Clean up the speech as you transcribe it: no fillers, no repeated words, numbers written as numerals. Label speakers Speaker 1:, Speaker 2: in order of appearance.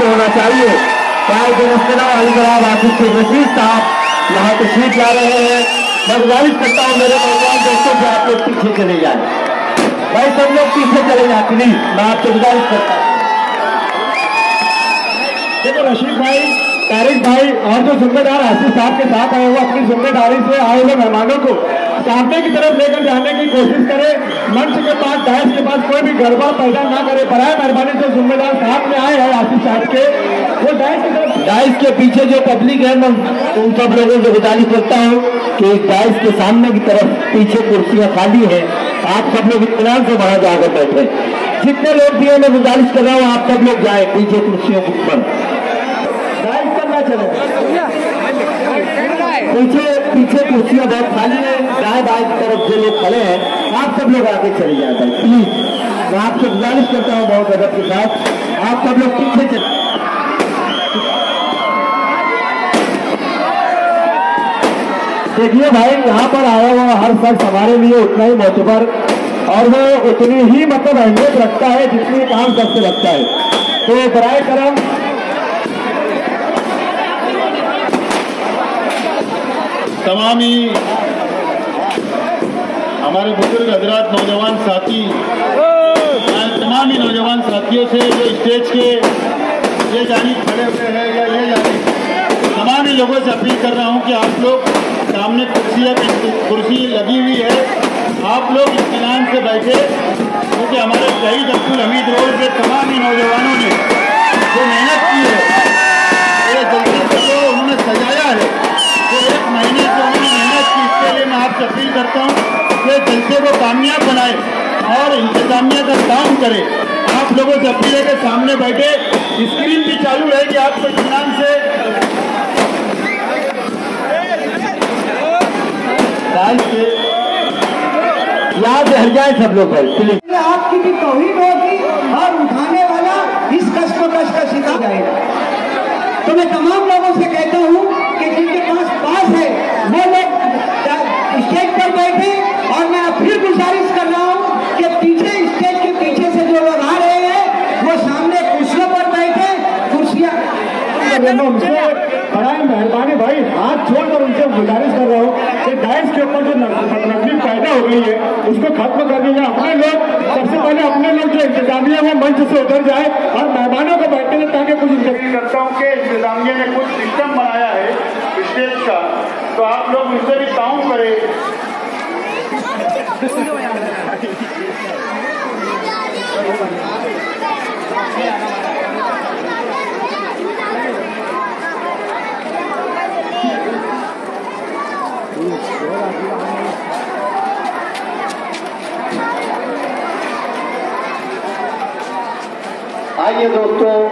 Speaker 1: से होना चाहिए। चाहे जनस्तना अलीगढ़ आसिफ रशीद साहब यहाँ तशरीफ ला रहे हैं। मैं गुजारिश करता हूँ मेरे नौजवान दोस्तों से आप लोग पीछे चले जाए भाई, सब लोग पीछे चले जाए प्लीज, मैं आपसे गुजारिश करता हूँ। देखो रशीद भाई, तारिक भाई और जो जिम्मेदार आसिफ साहब के साथ आए हुए अपनी जिम्मेदारी से आए हुए मेहमानों को सामने की तरफ लेकर जाने की कोशिश करें। मंच के पास डायस के पास कोई भी गड़बड़ पैदा ना करे। बराए मेहरबानी जो जिम्मेदार साथ में आए हैं आसिफ साहब के, वो डायस की तरफ, डायस के पीछे जो पब्लिक है मैं उन सब लोगों से गुजारिश करता हूँ कि डायस के सामने की तरफ पीछे कुर्सियां खाली है, आप सब लोग इत्मीनान से वहां जाकर बैठे। जितने लोग भी हैं मैं गुजारिश कर रहा हूँ आप सब लोग जाए पीछे कुर्सियों पर, डायस करना चले। पीछे कुर्सियां बहुत खाली है, दाएं बाएं की तरफ जो लोग खड़े हैं आप सब लोग आगे चले जाए भाई प्लीज, मैं आपसे गुजारिश करता हूँ बहुत अदब के साथ, आप सब लोग पीछे चले। देखिए भाई, यहाँ पर आया हुआ हर शख्स हमारे लिए उतना ही मोतबर और वो उतनी ही मतलब अहमियत रखता है जितनी काम सबसे रखता है। तो बराए करम
Speaker 2: तमाम ही हमारे बुजुर्ग हजरात नौजवान साथी, तमाम ही नौजवान साथियों से जो स्टेज के ये जानिब खड़े हुए हैं या ये जानिब, तमाम ही लोगों से अपील कर रहा हूं कि आप लोग सामने कुर्सी लगी हुई है, आप लोग इत्मीनान से बैठे, क्योंकि हमारे शहीद अब्दुल हमीद रोड के तमाम ही नौजवानों ने जो मेहनत की है, ये जल्दी से जो उन्होंने सजाया है, तो एक महीने से उन्होंने मेहनत की, इसके लिए मैं आपसे अपील करता हूँ कि जलसे को कामयाब बनाए और इंतजामिया का काम करे। आप लोगों से अपील है कि सामने बैठे, स्क्रीन भी चालू रहेगी, आपको इत्मीनान से
Speaker 1: याद रह जाए सब लोग भाई,
Speaker 3: आपकी भी तौहीन होगी और उठाने वाला इस कश्मकश का शिकार जाएगा। तो मैं तमाम लोगों से कहता हूँ कि जिनके पास है वो लोग स्टेज पर बैठे, और मैं फिर गुजारिश कर रहा हूँ कि पीछे स्टेज के पीछे से जो लोग आ रहे हैं वो सामने कुर्सियों पर बैठे, कुर्सियाँ
Speaker 1: बड़ा मेहरबानी भाई, हाथ छोड़कर उनसे गुजारिश कर रहा हूँ कि डायस के ऊपर जो नजदीक पैदा हो गई है उसको खत्म कर दीजिए। अपने लोग सबसे पहले अपने लोग जो इंतजामिया वो मंच से उतर जाए और मेहमानों को बैठने दें ताकि कुछ
Speaker 2: करता हूँ कि इंतजामिया ने कुछ सिस्टम बनाया है स्टेज का, तो आप लोग उससे भी ताउन करें।
Speaker 1: आइए दोस्तों।